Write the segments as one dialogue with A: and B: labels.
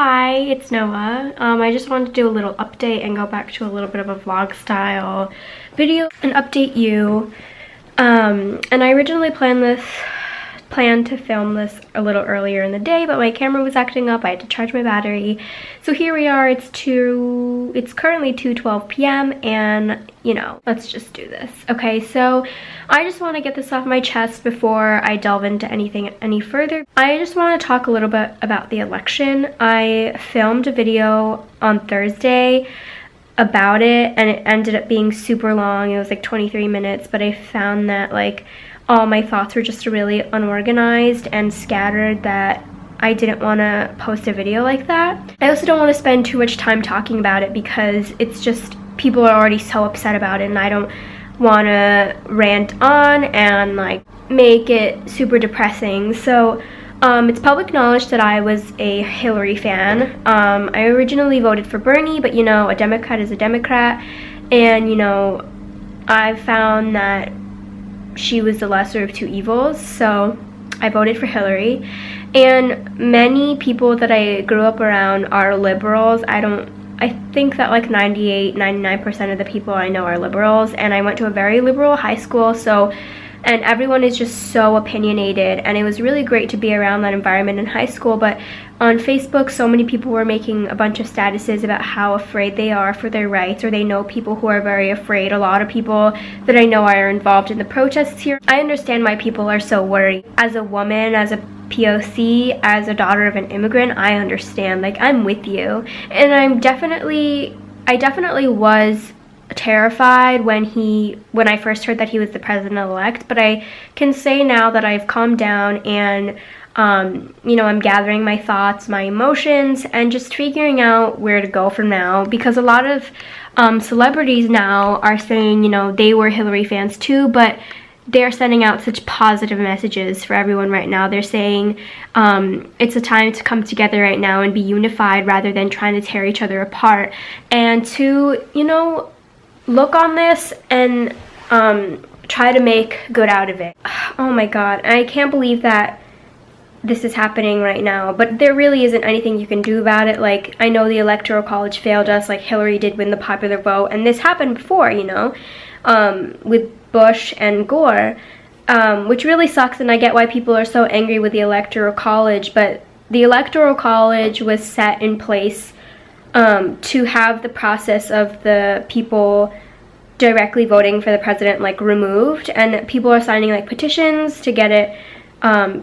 A: Hi, it's Noah. I just wanted to do a little update and go back to a little bit of a vlog style video and update you. And I originally planned to film this a little earlier in the day, but my camera was acting up. I had to charge my battery. So here we are. It's currently 2:12 p.m. and let's just do this. Okay, so I just want to get this off my chest before I delve into anything any further. I just want to talk a little bit about the election. I filmed a video on Thursday about it and it ended up being super long. It was like 23 minutes, but I found that all my thoughts were just really unorganized and scattered that I didn't want to post a video like that. I also don't want to spend too much time talking about it because it's just, people are already so upset about it and I don't want to rant on and make it super depressing. So it's public knowledge that I was a Hillary fan. I originally voted for Bernie, but a Democrat is a Democrat, and I found that she was the lesser of two evils, so I voted for Hillary. And many people that I grew up around are liberals. I think that 99% of the people I know are liberals, and I went to a very liberal high school, and everyone is just so opinionated, and it was really great to be around that environment in high school. But on Facebook, so many people were making a bunch of statuses about how afraid they are for their rights, or they know people who are very afraid. A lot of people that I know are involved in the protests here. I understand why people are so worried. As a woman, as a POC, as a daughter of an immigrant, I understand. I'm with you. And I definitely was terrified when I first heard that he was the president-elect, but I can say now that I've calmed down and I'm gathering my thoughts, my emotions, and just figuring out where to go from now, because a lot of celebrities now are saying they were Hillary fans too, but they're sending out such positive messages for everyone right now. They're saying it's a time to come together right now and be unified rather than trying to tear each other apart, and to look on this and try to make good out of it. Oh my god, I can't believe that this is happening right now, but there really isn't anything you can do about it. I know the Electoral College failed us, Hillary did win the popular vote, and this happened before, with Bush and Gore, which really sucks, and I get why people are so angry with the Electoral College, but the Electoral College was set in place to have the process of the people directly voting for the president removed, and people are signing petitions to get it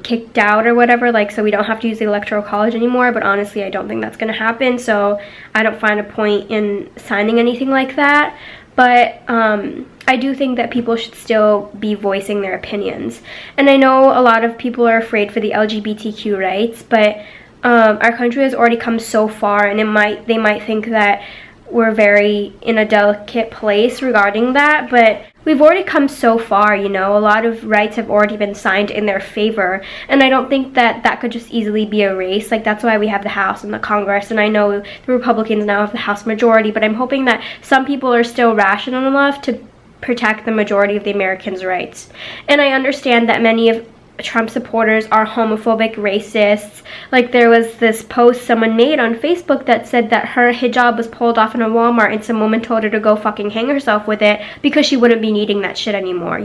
A: kicked out or whatever, so we don't have to use the Electoral College anymore. But honestly, I don't think that's going to happen, so I don't find a point in signing anything like that. But I do think that people should still be voicing their opinions, and I know a lot of people are afraid for the LGBTQ rights, but our country has already come so far, and they might think that we're very in a delicate place regarding that, but we've already come so far. A lot of rights have already been signed in their favor, and I don't think that could just easily be erased. That's why we have the House and the Congress, and I know the Republicans now have the House majority, but I'm hoping that some people are still rational enough to protect the majority of the Americans' rights. And I understand that many of Trump supporters are homophobic, racists. There was this post someone made on Facebook that said that her hijab was pulled off in a Walmart and some woman told her to go fucking hang herself with it because she wouldn't be needing that shit anymore.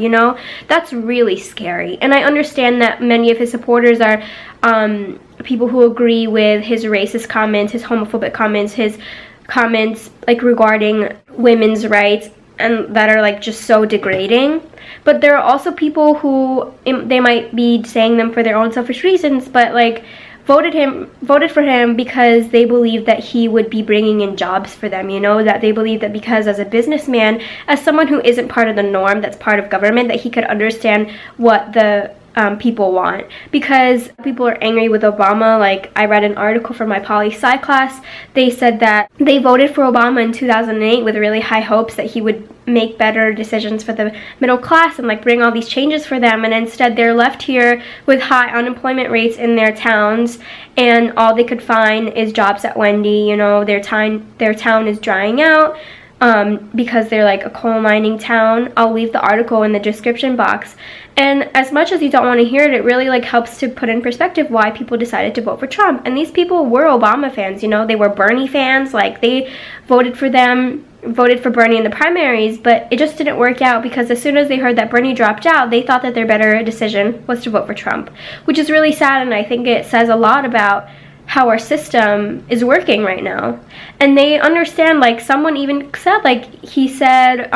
A: That's really scary. And I understand that many of his supporters are people who agree with his racist comments, his homophobic comments, his comments regarding women's rights, and that are just so degrading. But there are also people who they might be saying them for their own selfish reasons, but voted for him because they believe that he would be bringing in jobs for them, that they believe that because as a businessman, as someone who isn't part of the norm, that's part of government, that he could understand what the people want. Because people are angry with Obama. I read an article from my poli-sci class. They said that they voted for Obama in 2008 with really high hopes that he would make better decisions for the middle class and like bring all these changes for them, and instead they're left here with high unemployment rates in their towns, and all they could find is jobs at Wendy. You know, their town is drying out. because they're like a coal mining town. I'll leave the article in the description box. And as much as you don't want to hear it, it really like helps to put in perspective why people decided to vote for Trump. And these people were Obama fans, you know, they were Bernie fans. Like, they voted for Bernie in the primaries, but it just didn't work out because as soon as they heard that Bernie dropped out, they thought that their better decision was to vote for Trump, which is really sad, and I think it says a lot about how our system is working right now. And they understand, like, someone even said, like, he said,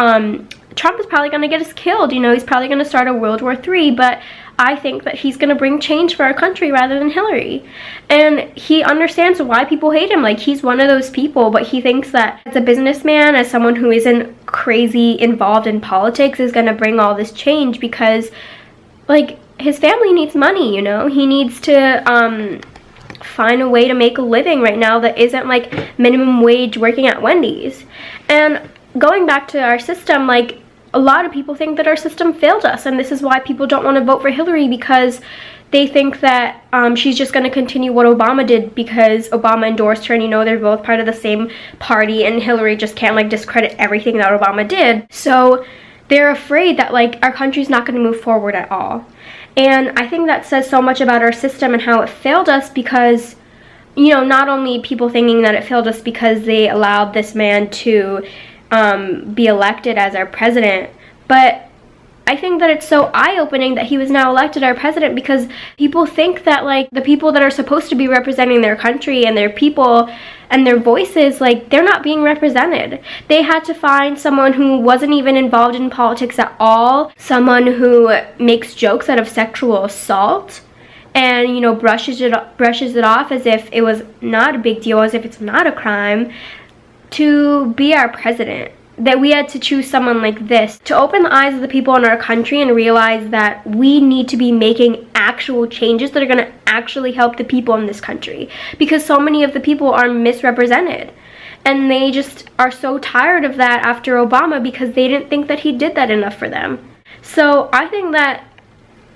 A: Trump is probably going to get us killed, you know, he's probably going to start a World War III, but I think that he's going to bring change for our country rather than Hillary. And he understands why people hate him. Like, he's one of those people, but he thinks that as a businessman, as someone who isn't crazy involved in politics, is going to bring all this change because, like, his family needs money, you know? He needs to find a way to make a living right now that isn't, like, minimum wage working at Wendy's. And going back to our system, like, a lot of people think that our system failed us, and this is why people don't want to vote for Hillary, because they think that she's just going to continue what Obama did because Obama endorsed her, and, you know, they're both part of the same party, and Hillary just can't, like, discredit everything that Obama did. So they're afraid that, like, our country's not going to move forward at all. And I think that says so much about our system and how it failed us because, you know, not only people thinking that it failed us because they allowed this man to be elected as our president, but I think that it's so eye-opening that he was now elected our president because people think that, like, the people that are supposed to be representing their country and their people and their voices, like, they're not being represented. They had to find someone who wasn't even involved in politics at all, someone who makes jokes out of sexual assault and, you know, brushes it off as if it was not a big deal, as if it's not a crime, to be our president. That we had to choose someone like this to open the eyes of the people in our country and realize that we need to be making actual changes that are going to actually help the people in this country, because so many of the people are misrepresented and they just are so tired of that after Obama because they didn't think that he did that enough for them. So I think that,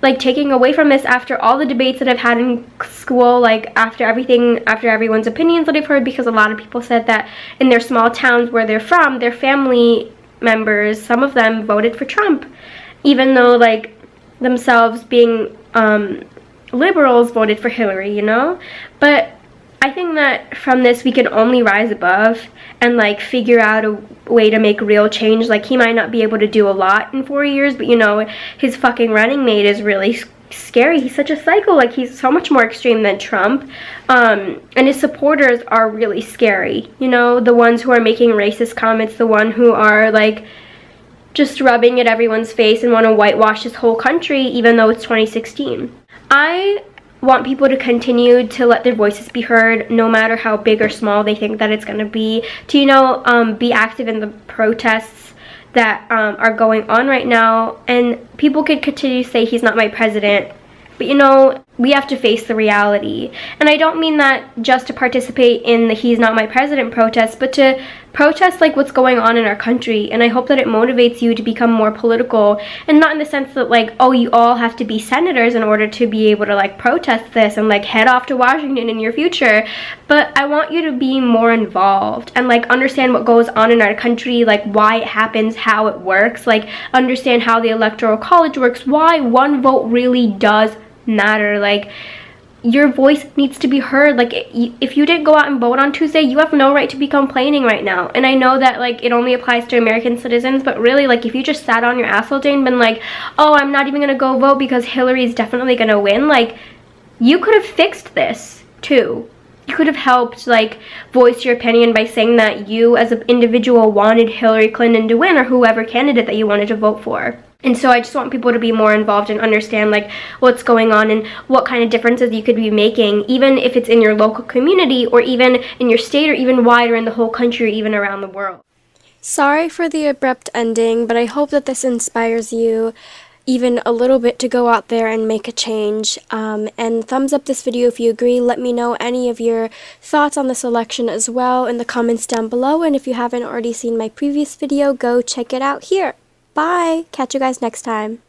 A: like, taking away from this after all the debates that I've had in school, like, after everyone's opinions that I've heard, because a lot of people said that in their small towns where they're from, their family members, some of them voted for Trump, even though, like, themselves being liberals voted for Hillary, you know? But I think that from this we can only rise above and, like, figure out a way to make real change. Like, he might not be able to do a lot in 4 years, but, you know, his fucking running mate is really scary. He's such a psycho. Like, he's so much more extreme than Trump. And his supporters are really scary. You know, the ones who are making racist comments, the one who are, like, just rubbing at everyone's face and want to whitewash this whole country, even though it's 2016. I want people to continue to let their voices be heard, no matter how big or small they think that it's going to be, to, you know, be active in the protests that are going on right now. And people could continue to say he's not my president, but, you know, we have to face the reality. And I don't mean that just to participate in the he's not my president protest, but to protest, like, what's going on in our country. And I hope that it motivates you to become more political, and not in the sense that, like, oh, you all have to be senators in order to be able to, like, protest this and, like, head off to Washington in your future. But I want you to be more involved and, like, understand what goes on in our country, like, why it happens, how it works, like, understand how the Electoral College works, why one vote really does matter. Like, your voice needs to be heard. Like, if you didn't go out and vote on Tuesday, you have no right to be complaining right now. And I know that, like, it only applies to American citizens, but really, like, if you just sat on your ass all day and been like, oh, I'm not even gonna go vote because Hillary's definitely gonna win, like, you could have fixed this too. You could have helped, like, voice your opinion by saying that you as an individual wanted Hillary Clinton to win, or whoever candidate that you wanted to vote for. And so I just want people to be more involved and understand, like, what's going on and what kind of differences you could be making, even if it's in your local community or even in your state or even wider in the whole country or even around the world. Sorry for the abrupt ending, but I hope that this inspires you even a little bit to go out there and make a change. And thumbs up this video if you agree. Let me know any of your thoughts on this election as well in the comments down below. And if you haven't already seen my previous video, go check it out here. Bye! Catch you guys next time.